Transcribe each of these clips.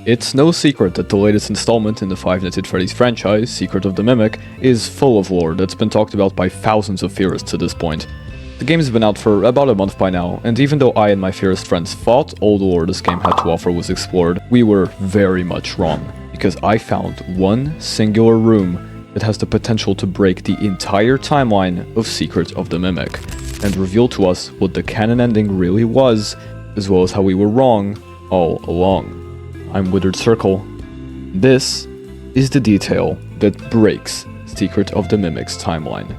It's no secret that the latest installment in the Five Nights at Freddy's franchise, Secret of the Mimic, is full of lore that's been talked about by thousands of theorists to this point. The game's been out for about a month by now, and even though I and my theorist friends thought all the lore this game had to offer was explored, we were very much wrong, because I found one singular room that has the potential to break the entire timeline of Secret of the Mimic, and reveal to us what the canon ending really was, as well as how we were wrong all along. I'm WitheredCircle. This is the detail that breaks Secret of the Mimic's timeline.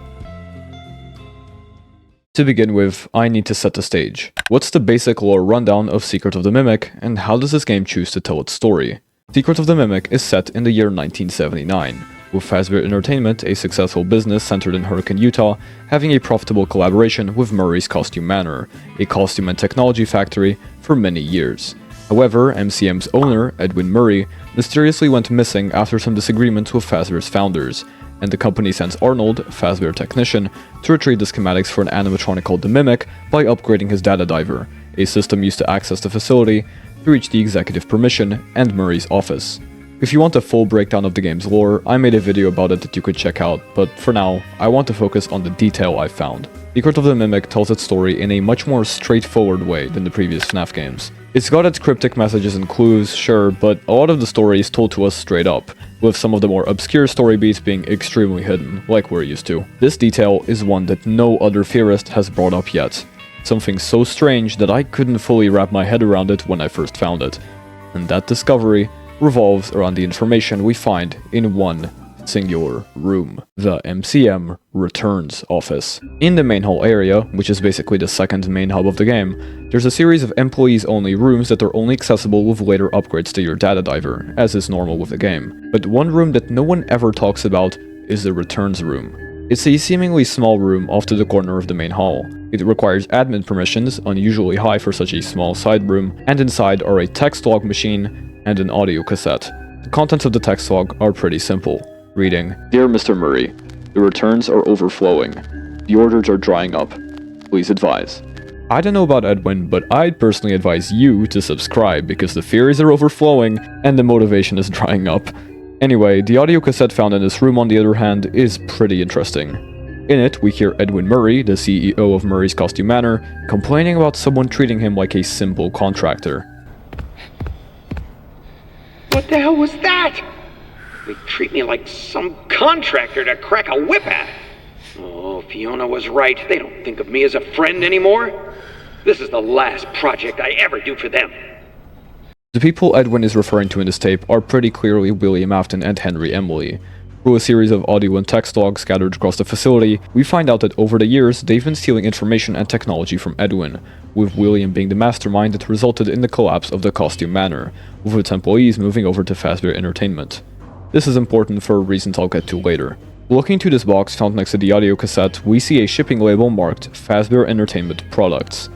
To begin with, I need to set the stage. What's the basic lore rundown of Secret of the Mimic, and how does this game choose to tell its story? Secret of the Mimic is set in the year 1979, with Fazbear Entertainment, a successful business centered in Hurricane, Utah, having a profitable collaboration with Murray's Costume Manor, a costume and technology factory, for many years. However, MCM's owner, Edwin Murray, mysteriously went missing after some disagreements with Fazbear's founders, and the company sends Arnold, Fazbear technician, to retrieve the schematics for an animatronic called the Mimic by upgrading his data diver, a system used to access the facility, to reach the executive permission and Murray's office. If you want a full breakdown of the game's lore, I made a video about it that you could check out, but for now, I want to focus on the detail I found. Secret of the Mimic tells its story in a much more straightforward way than the previous FNAF games. It's got its cryptic messages and clues, sure, but a lot of the story is told to us straight up, with some of the more obscure story beats being extremely hidden, like we're used to. This detail is one that no other theorist has brought up yet. Something so strange that I couldn't fully wrap my head around it when I first found it. And that discovery revolves around the information we find in one singular room, the MCM Returns Office. In the main hall area, which is basically the second main hub of the game, there's a series of employees-only rooms that are only accessible with later upgrades to your data diver, as is normal with the game. But one room that no one ever talks about is the Returns Room. It's a seemingly small room off to the corner of the main hall. It requires admin permissions, unusually high for such a small side room, and inside are a text log machine and an audio cassette. The contents of the text log are pretty simple. Reading, "Dear Mr. Murray, the returns are overflowing. The orders are drying up. Please advise." I don't know about Edwin, but I'd personally advise you to subscribe because the theories are overflowing and the motivation is drying up. Anyway, the audio cassette found in this room, on the other hand, is pretty interesting. In it, we hear Edwin Murray, the CEO of Murray's Costume Manor, complaining about someone treating him like a simple contractor. What the hell was that? They treat me like some contractor to crack a whip at. Oh, Fiona was right. They don't think of me as a friend anymore. This is the last project I ever do for them. The people Edwin is referring to in this tape are pretty clearly William Afton and Henry Emily. Through a series of audio and text logs scattered across the facility, we find out that over the years, they've been stealing information and technology from Edwin, with William being the mastermind that resulted in the collapse of the Costume Manor, with its employees moving over to Fazbear Entertainment. This is important for reasons I'll get to later. Looking to this box found next to the audio cassette, we see a shipping label marked Fazbear Entertainment Products.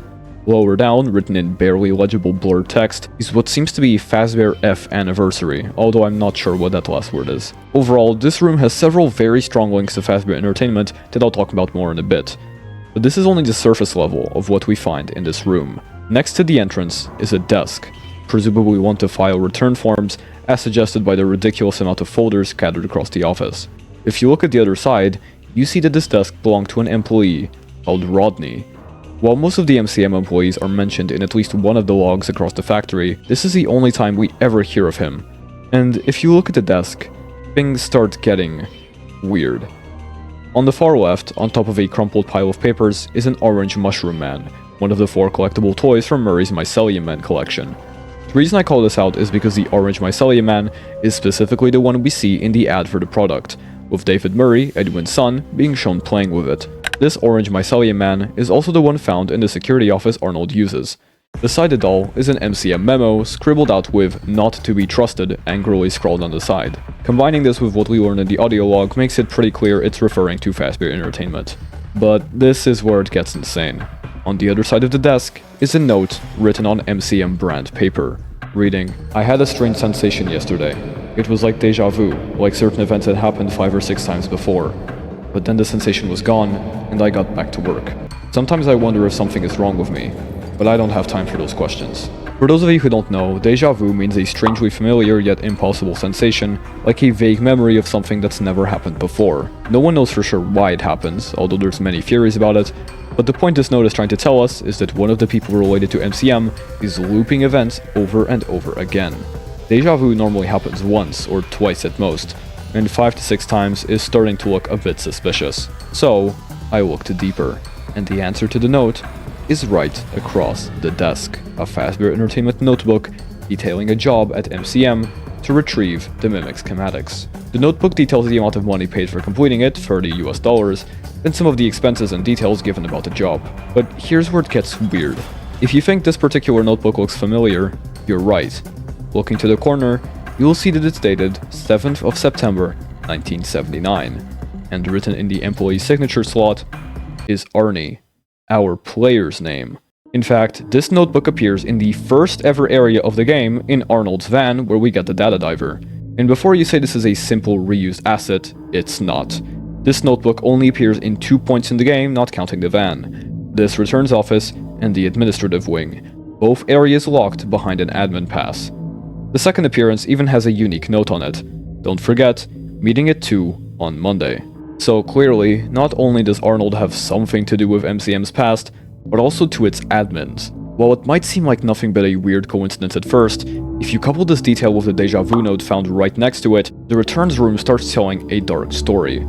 Lower down, written in barely legible blurred text, is what seems to be Fazbear F Anniversary, although I'm not sure what that last word is. Overall, this room has several very strong links to Fazbear Entertainment that I'll talk about more in a bit. But this is only the surface level of what we find in this room. Next to the entrance is a desk, presumably one to file return forms, as suggested by the ridiculous amount of folders scattered across the office. If you look at the other side, you see that this desk belonged to an employee called Rodney. While most of the MCM employees are mentioned in at least one of the logs across the factory, this is the only time we ever hear of him. And if you look at the desk, things start getting weird. On the far left, on top of a crumpled pile of papers, is an orange mushroom man, one of the 4 collectible toys from Murray's Mycelium Man collection. The reason I call this out is because the orange Mycelium Man is specifically the one we see in the ad for the product, with David Murray, Edwin's son, being shown playing with it. This orange Mycelium Man is also the one found in the security office Arnold uses. Beside the doll is an MCM memo scribbled out with "not to be trusted" angrily scrawled on the side. Combining this with what we learned in the audio log makes it pretty clear it's referring to Fazbear Entertainment. But this is where it gets insane. On the other side of the desk is a note written on MCM brand paper, reading, "I had a strange sensation yesterday. It was like deja vu, like certain events had happened 5 or 6 times before. But then the sensation was gone, and I got back to work. Sometimes I wonder if something is wrong with me, but I don't have time for those questions. For those of you who don't know, déjà vu means a strangely familiar yet impossible sensation, like a vague memory of something that's never happened before. No one knows for sure why it happens, although there's many theories about it, but the point this note is trying to tell us is that one of the people related to MCM is looping events over and over again. Déjà vu normally happens once or twice at most, and 5 to 6 times is starting to look a bit suspicious. So, I looked deeper, and the answer to the note is right across the desk, a Fazbear Entertainment notebook detailing a job at MCM to retrieve the Mimic schematics. The notebook details the amount of money paid for completing it, $30 US, and some of the expenses and details given about the job. But here's where it gets weird. If you think this particular notebook looks familiar, you're right. Looking to the corner, you'll see that it's dated 7th of September 1979, and written in the employee signature slot is Arnie, our player's name. In fact, this notebook appears in the first ever area of the game in Arnold's van where we get the data diver. And before you say this is a simple reused asset, it's not. This notebook only appears in 2 points in the game, not counting the van. This returns office and the administrative wing, both areas locked behind an admin pass. The second appearance even has a unique note on it. Don't forget, meeting at 2 on Monday. So clearly, not only does Arnold have something to do with MCM's past, but also to its admins. While it might seem like nothing but a weird coincidence at first, if you couple this detail with the déjà vu note found right next to it, the returns room starts telling a dark story.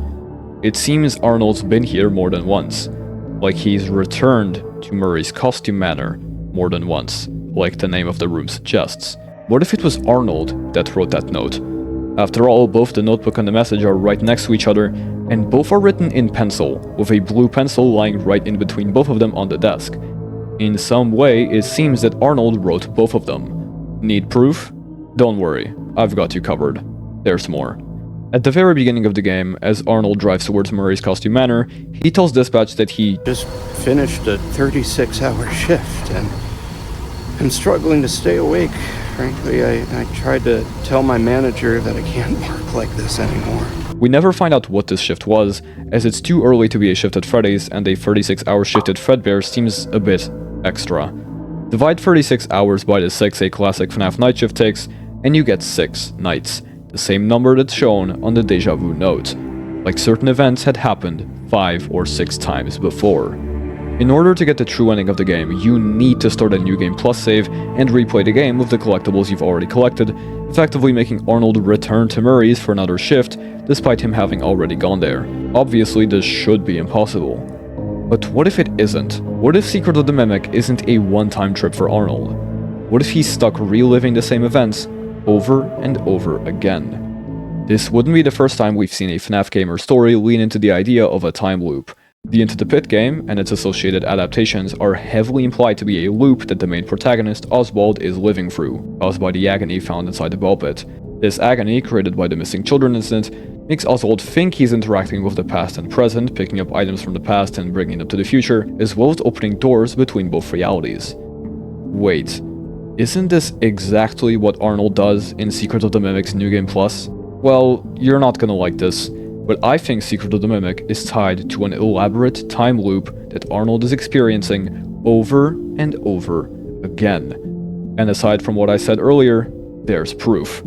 It seems Arnold's been here more than once, like he's returned to Murray's costume manor more than once, like the name of the room suggests. What if it was Arnold that wrote that note? After all, both the notebook and the message are right next to each other, and both are written in pencil, with a blue pencil lying right in between both of them on the desk. In some way, it seems that Arnold wrote both of them. Need proof? Don't worry, I've got you covered. There's more. At the very beginning of the game, as Arnold drives towards Murray's costume manor, he tells dispatch that he just finished a 36-hour shift and I'm struggling to stay awake. Frankly, I tried to tell my manager that I can't work like this anymore. We never find out what this shift was, as it's too early to be a shift at Freddy's, and a 36-hour shift at Fredbear seems a bit extra. Divide 36 hours by the 6 a classic FNAF night shift takes, and you get 6 nights, the same number that's shown on the déjà vu note, like certain events had happened 5 or 6 times before. In order to get the true ending of the game, you need to start a New Game Plus save and replay the game with the collectibles you've already collected, effectively making Arnold return to Murray's for another shift, despite him having already gone there. Obviously, this should be impossible. But what if it isn't? What if Secret of the Mimic isn't a one-time trip for Arnold? What if he's stuck reliving the same events over and over again? This wouldn't be the first time we've seen a FNAF game or story lean into the idea of a time loop. The Into the Pit game and its associated adaptations are heavily implied to be a loop that the main protagonist, Oswald, is living through, caused by the agony found inside the ball pit. This agony, created by the missing children incident, makes Oswald think he's interacting with the past and present, picking up items from the past and bringing them to the future, as well as opening doors between both realities. Wait, isn't this exactly what Arnold does in Secret of the Mimic's New Game Plus? Well, you're not gonna like this, but I think Secret of the Mimic is tied to an elaborate time loop that Arnold is experiencing over and over again. And aside from what I said earlier, there's proof.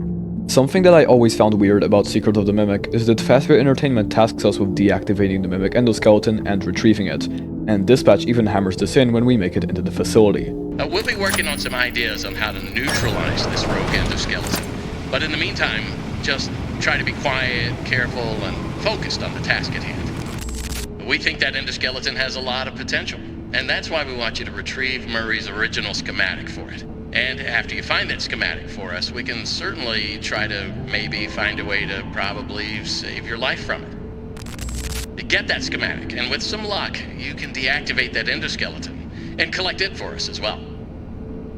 Something that I always found weird about Secret of the Mimic is that Fazbear Entertainment tasks us with deactivating the Mimic endoskeleton and retrieving it, and Dispatch even hammers this in when we make it into the facility. We'll be working on some ideas on how to neutralize this rogue endoskeleton, but in the meantime, just try to be quiet, careful, and focused on the task at hand. We think that endoskeleton has a lot of potential, and that's why we want you to retrieve Murray's original schematic for it. And after you find that schematic for us, we can certainly try to maybe find a way to probably save your life from it. Get that schematic, and with some luck, you can deactivate that endoskeleton and collect it for us as well.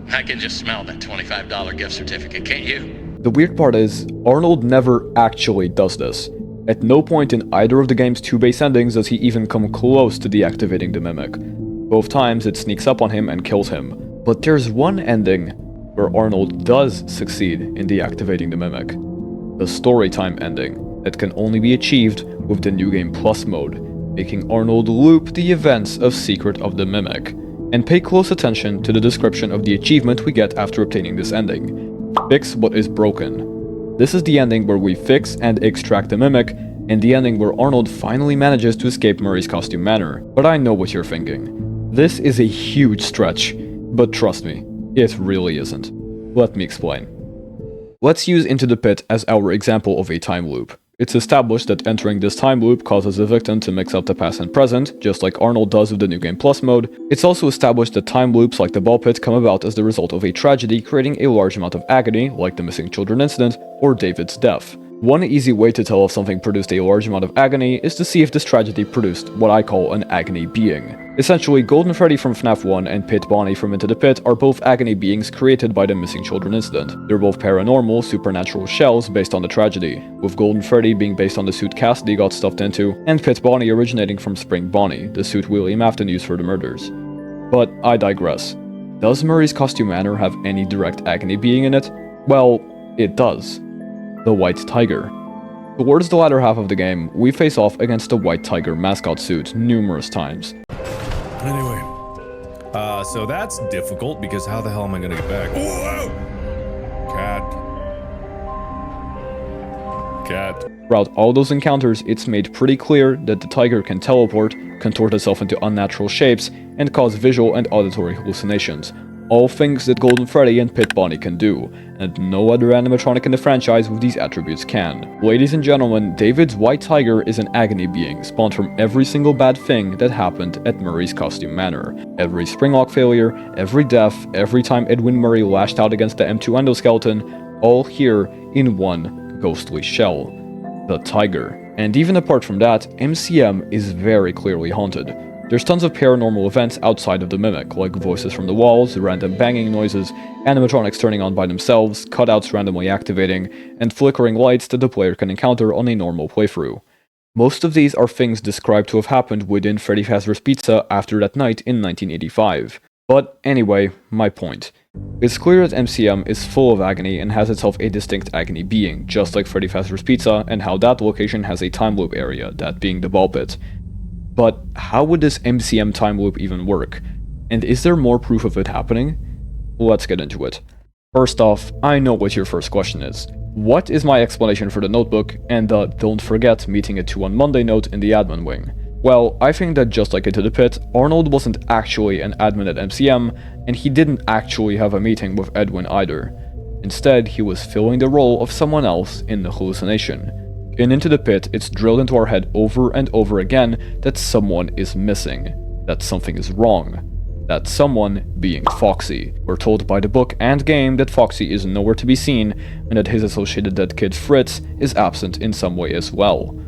I can just smell that $25 gift certificate, can't you? The weird part is, Arnold never actually does this. At no point in either of the game's 2 base endings does he even come close to deactivating the Mimic. Both times it sneaks up on him and kills him. But there's one ending where Arnold does succeed in deactivating the Mimic. The storytime ending that can only be achieved with the New Game Plus mode, making Arnold loop the events of Secret of the Mimic. And pay close attention to the description of the achievement we get after obtaining this ending. Fix what is broken. This is the ending where we fix and extract the mimic, and the ending where Arnold finally manages to escape Murray's costume Manor. But I know what you're thinking. This is a huge stretch, but trust me, it really isn't. Let me explain. Let's use Into the Pit as our example of a time loop. It's established that entering this time loop causes the victim to mix up the past and present, just like Arnold does with the New Game Plus mode. It's also established that time loops like the ball pit come about as the result of a tragedy creating a large amount of agony, like the missing children incident, or David's death. One easy way to tell if something produced a large amount of agony is to see if this tragedy produced what I call an agony being. Essentially, Golden Freddy from FNAF 1 and Pit Bonnie from Into the Pit are both agony beings created by the missing children incident. They're both paranormal, supernatural shells based on the tragedy, with Golden Freddy being based on the suit Cassidy got stuffed into, and Pit Bonnie originating from Spring Bonnie, the suit William Afton used for the murders. But I digress. Does Murray's costume Manor have any direct agony being in it? Well, it does. The White Tiger. Towards the latter half of the game, we face off against the White Tiger mascot suit numerous times. Anyway, so that's difficult because how the hell am I gonna get back? Whoa! Cat. Throughout all those encounters, it's made pretty clear that the tiger can teleport, contort itself into unnatural shapes, and cause visual and auditory hallucinations. All things that Golden Freddy and Pit Bonnie can do, and no other animatronic in the franchise with these attributes can. Ladies and gentlemen, David's White Tiger is an agony being spawned from every single bad thing that happened at Murray's costume Manor. Every spring lock failure, every death, every time Edwin Murray lashed out against the M2 endoskeleton, all here in one ghostly shell. The Tiger. And even apart from that, MCM is very clearly haunted. There's tons of paranormal events outside of the mimic, like voices from the walls, random banging noises, animatronics turning on by themselves, cutouts randomly activating, and flickering lights that the player can encounter on a normal playthrough. Most of these are things described to have happened within Freddy Fazbear's Pizza after that night in 1985. But anyway, my point. It's clear that MCM is full of agony and has itself a distinct agony being, just like Freddy Fazbear's Pizza, and how that location has a time loop area, that being the ball pit. But how would this MCM time loop even work? And is there more proof of it happening? Let's get into it. First off, I know what your first question is. What is my explanation for the notebook and the "don't forget meeting at 2 on Monday" note in the admin wing? Well, I think that just like Into the Pit, Arnold wasn't actually an admin at MCM, and he didn't actually have a meeting with Edwin either. Instead, he was filling the role of someone else in the hallucination. In Into the Pit, it's drilled into our head over and over again that someone is missing, that something is wrong, that someone being Foxy. We're told by the book and game that Foxy is nowhere to be seen, and that his associated dead kid Fritz is absent in some way as well.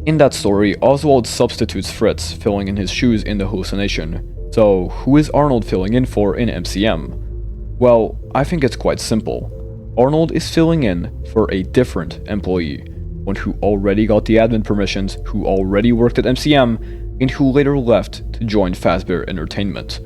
In that story, Oswald substitutes Fritz, filling in his shoes in the hallucination. So, who is Arnold filling in for in MCM? Well, I think it's quite simple. Arnold is filling in for a different employee. One who already got the admin permissions, who already worked at MCM, and who later left to join Fazbear Entertainment.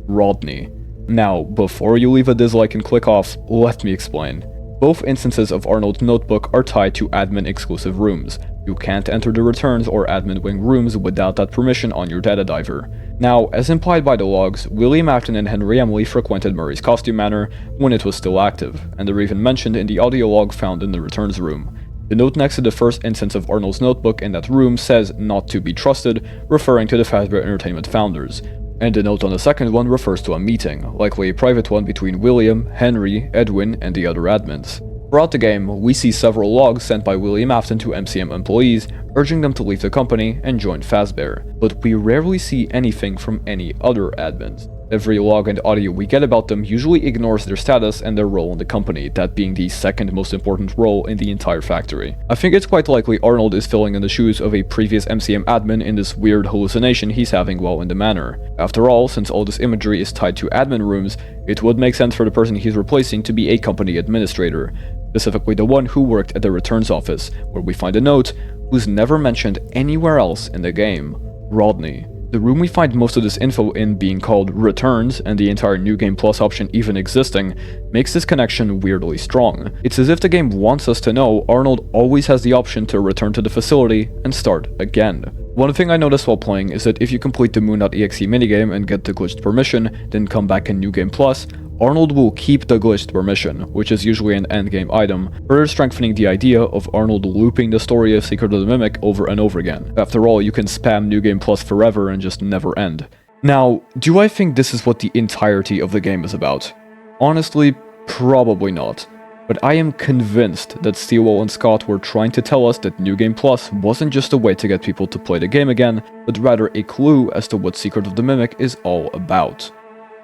Rodney. Now, before you leave a dislike and click off, let me explain. Both instances of Arnold's notebook are tied to admin exclusive rooms. You can't enter the returns or admin wing rooms without that permission on your data diver. Now, as implied by the logs, William Afton and Henry Emily frequented Murray's costume Manor when it was still active, and they're even mentioned in the audio log found in the returns room. The note next to the first instance of Arnold's notebook in that room says "not to be trusted," referring to the Fazbear Entertainment founders. And the note on the second one refers to a meeting, likely a private one between William, Henry, Edwin, and the other admins. Throughout the game, we see several logs sent by William Afton to MCM employees, urging them to leave the company and join Fazbear, but we rarely see anything from any other admins. Every log and audio we get about them usually ignores their status and their role in the company, that being the second most important role in the entire factory. I think it's quite likely Arnold is filling in the shoes of a previous MCM admin in this weird hallucination he's having while in the Manor. After all, since all this imagery is tied to admin rooms, it would make sense for the person he's replacing to be a company administrator, specifically the one who worked at the returns office, where we find a note who's never mentioned anywhere else in the game: Rodney. The room we find most of this info in being called Returns, and the entire New Game Plus option even existing, makes this connection weirdly strong. It's as if the game wants us to know Arnold always has the option to return to the facility and start again. One thing I noticed while playing is that if you complete the moon.exe minigame and get the glitched permission, then come back in New Game Plus, Arnold will keep the glitched permission, which is usually an endgame item, further strengthening the idea of Arnold looping the story of Secret of the Mimic over and over again. After all, you can spam New Game Plus forever and just never end. Now, do I think this is what the entirety of the game is about? Honestly, probably not. But I am convinced that Stillwell and Scott were trying to tell us that New Game Plus wasn't just a way to get people to play the game again, but rather a clue as to what Secret of the Mimic is all about.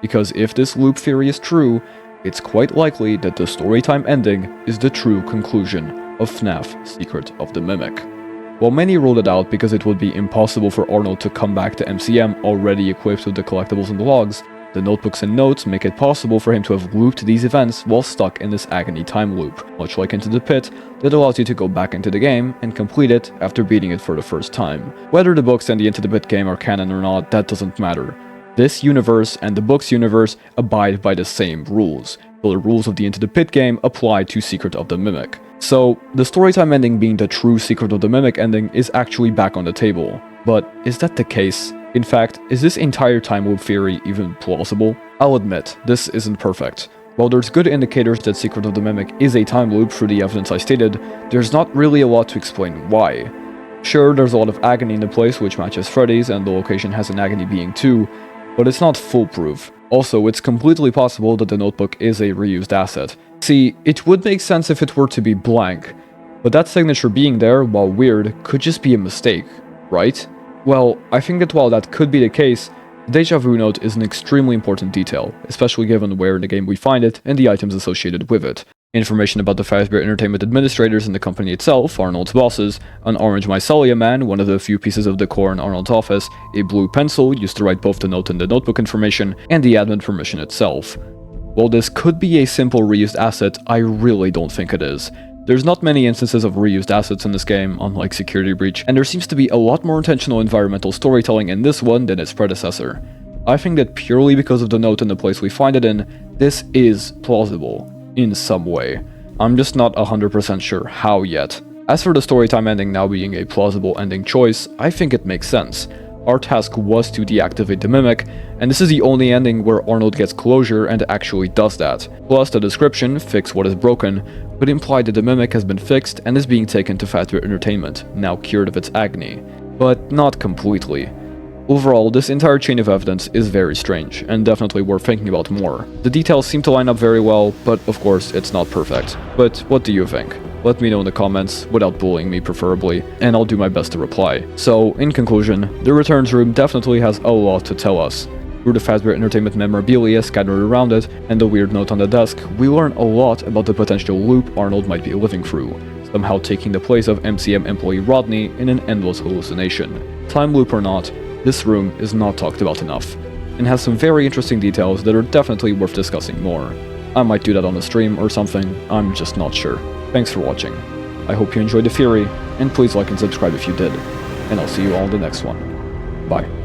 Because if this loop theory is true, it's quite likely that the storytime ending is the true conclusion of FNAF Secret of the Mimic. While many ruled it out because it would be impossible for Arnold to come back to MCM already equipped with the collectibles and logs, the notebooks and notes make it possible for him to have looped these events while stuck in this agony time loop, much like Into the Pit, that allows you to go back into the game and complete it after beating it for the first time. Whether the books and the Into the Pit game are canon or not, that doesn't matter. This universe and the books universe abide by the same rules, so the rules of the Into the Pit game apply to Secret of the Mimic. So, the storytime ending being the true Secret of the Mimic ending is actually back on the table. But is that the case? In fact, is this entire time loop theory even plausible? I'll admit, this isn't perfect. While there's good indicators that Secret of the Mimic is a time loop through the evidence I stated, there's not really a lot to explain why. Sure, there's a lot of agony in the place which matches Freddy's, and the location has an agony being too, but it's not foolproof. Also, it's completely possible that the notebook is a reused asset. See, it would make sense if it were to be blank, but that signature being there, while weird, could just be a mistake, right? Well, I think that while that could be the case, the deja vu note is an extremely important detail, especially given where in the game we find it and the items associated with it. Information about the Fazbear Entertainment administrators and the company itself, Arnold's bosses, an orange mycelia man, one of the few pieces of decor in Arnold's office, a blue pencil used to write both the note and the notebook information, and the admin permission itself. While this could be a simple reused asset, I really don't think it is. There's not many instances of reused assets in this game, unlike Security Breach, and there seems to be a lot more intentional environmental storytelling in this one than its predecessor. I think that purely because of the note and the place we find it in, this is plausible, in some way. I'm just not 100% sure how yet. As for the storytime ending now being a plausible ending choice, I think it makes sense. Our task was to deactivate the Mimic, and this is the only ending where Arnold gets closure and actually does that. Plus, the description, fix what is broken, would imply that the Mimic has been fixed and is being taken to Fazbear Entertainment, now cured of its agony. But not completely. Overall, this entire chain of evidence is very strange, and definitely worth thinking about more. The details seem to line up very well, but of course it's not perfect. But what do you think? Let me know in the comments, without bullying me preferably, and I'll do my best to reply. So, in conclusion, the Returns Room definitely has a lot to tell us. Through the Fazbear Entertainment memorabilia scattered around it, and the weird note on the desk, we learn a lot about the potential loop Arnold might be living through, somehow taking the place of MCM employee Rodney in an endless hallucination. Time loop or not, this room is not talked about enough, and has some very interesting details that are definitely worth discussing more. I might do that on a stream or something, I'm just not sure. Thanks for watching. I hope you enjoyed the theory, and please like and subscribe if you did, and I'll see you all in the next one. Bye.